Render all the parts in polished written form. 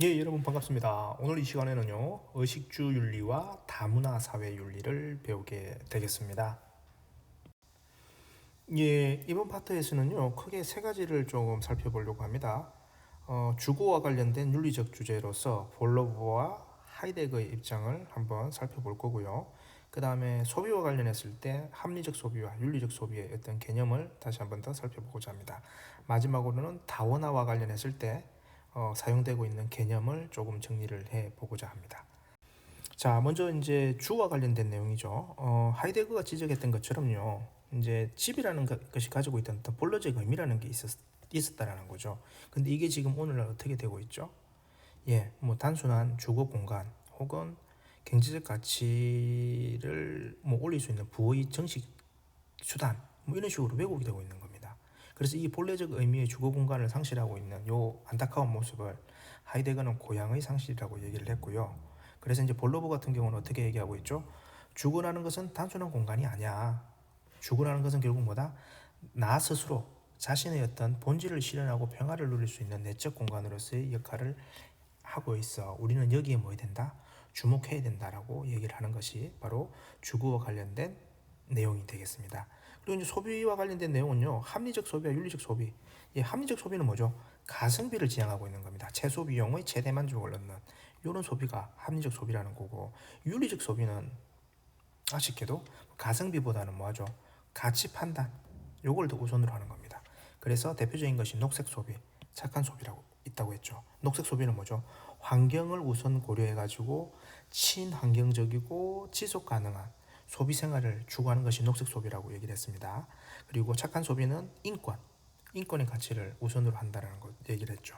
예, 여러분 반갑습니다. 오늘 이 시간에는요, 의식주 윤리와 다문화 사회 윤리를 배우게 되겠습니다. 예, 이번 파트에서는요, 크게 세 가지를 조금 살펴보려고 합니다. 주거와 관련된 윤리적 주제로서 볼로브와 하이데거의 입장을 한번 살펴볼 거고요. 그 다음에 소비와 관련했을 때 합리적 소비와 윤리적 소비의 어떤 개념을 다시 한번 더 살펴보고자 합니다. 마지막으로는 다원화와 관련했을 때 사용되고 있는 개념을 조금 정리를 해 보고자 합니다. 자, 먼저 이제 주와 관련된 내용이죠. 하이데거가 지적했던 것처럼요. 이제 집이라는 것이 가지고 있던 어떤 본래적 의미라는 게 있었다라는 거죠. 근데 이게 지금 오늘날 어떻게 되고 있죠? 예, 뭐 단순한 주거 공간 혹은 경제적 가치를 뭐 올릴 수 있는 부의 정식 수단 뭐 이런 식으로 왜곡이 되고 있는 겁니다. 그래서 이 본래적 의미의 주거 공간을 상실하고 있는 요 안타까운 모습을 하이데거는 고향의 상실이라고 얘기를 했고요. 그래서 이제 볼로브 같은 경우는 어떻게 얘기하고 있죠? 주거라는 것은 단순한 공간이 아니야. 주거라는 것은 결국 뭐다? 나 스스로 자신의 어떤 본질을 실현하고 평화를 누릴 수 있는 내적 공간으로서의 역할을 하고 있어. 우리는 여기에 뭐 해야 된다? 주목해야 된다라고 얘기를 하는 것이 바로 주거와 관련된 내용이 되겠습니다. 그리고 이제 소비와 관련된 내용은요, 합리적 소비와 윤리적 소비. 예, 합리적 소비는 뭐죠? 가성비를 지향하고 있는 겁니다. 최소 비용의 최대 만족을 얻는 이런 소비가 합리적 소비라는 거고, 윤리적 소비는 아쉽게도 가성비보다는 뭐하죠? 가치 판단, 요걸 더 우선으로 하는 겁니다. 그래서 대표적인 것이 녹색 소비, 착한 소비라고 있다고 했죠. 녹색 소비는 뭐죠? 환경을 우선 고려해가지고 친환경적이고 지속 가능한 소비 생활을 추구하는 것이 녹색 소비라고 얘기를 했습니다. 그리고 착한 소비는 인권의 가치를 우선으로 한다는 것 얘기를 했죠.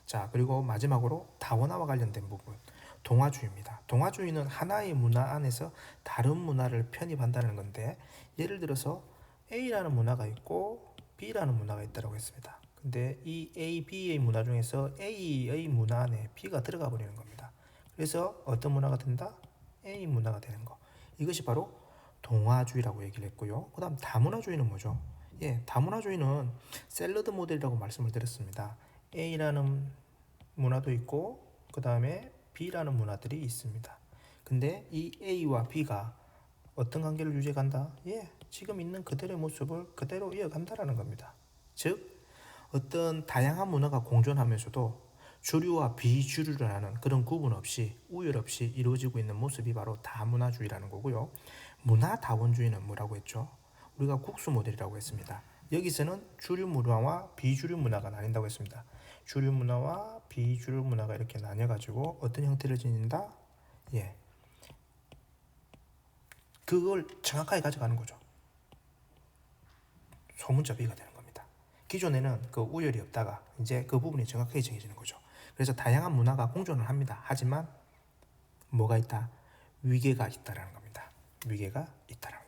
자, 그리고 마지막으로 다원화와 관련된 부분, 동화주의입니다. 동화주의는 하나의 문화 안에서 다른 문화를 편입한다는 건데, 예를 들어서 A라는 문화가 있고 B라는 문화가 있다고 했습니다. 근데 이 A, B의 문화 중에서 A의 문화 안에 B가 들어가 버리는 겁니다. 그래서 어떤 문화가 된다? A 문화가 되는 거. 이것이 바로 동화주의라고 얘기를 했고요. 그 다음 다문화주의는 뭐죠? 예, 다문화주의는 샐러드 모델이라고 말씀을 드렸습니다. A라는 문화도 있고 그 다음에 B라는 문화들이 있습니다. 근데 이 A와 B가 어떤 관계를 유지해간다? 예, 지금 있는 그들의 모습을 그대로 이어간다라는 겁니다. 즉 어떤 다양한 문화가 공존하면서도 주류와 비주류라는 그런 구분 없이 우열 없이 이루어지고 있는 모습이 바로 다문화주의라는 거고요. 문화다원주의는 뭐라고 했죠? 우리가 국수 모델이라고 했습니다. 여기서는 주류 문화와 비주류 문화가 나뉜다고 했습니다. 주류 문화와 비주류 문화가 이렇게 나뉘어가지고 어떤 형태를 지닌다? 예, 그걸 정확하게 가져가는 거죠. 소문자비가 되는 겁니다. 기존에는 그 우열이 없다가 이제 그 부분이 정확하게 정해지는 거죠. 그래서 다양한 문화가 공존을 합니다. 하지만 뭐가 있다? 위계가 있다라는 겁니다. 위계가 있다라는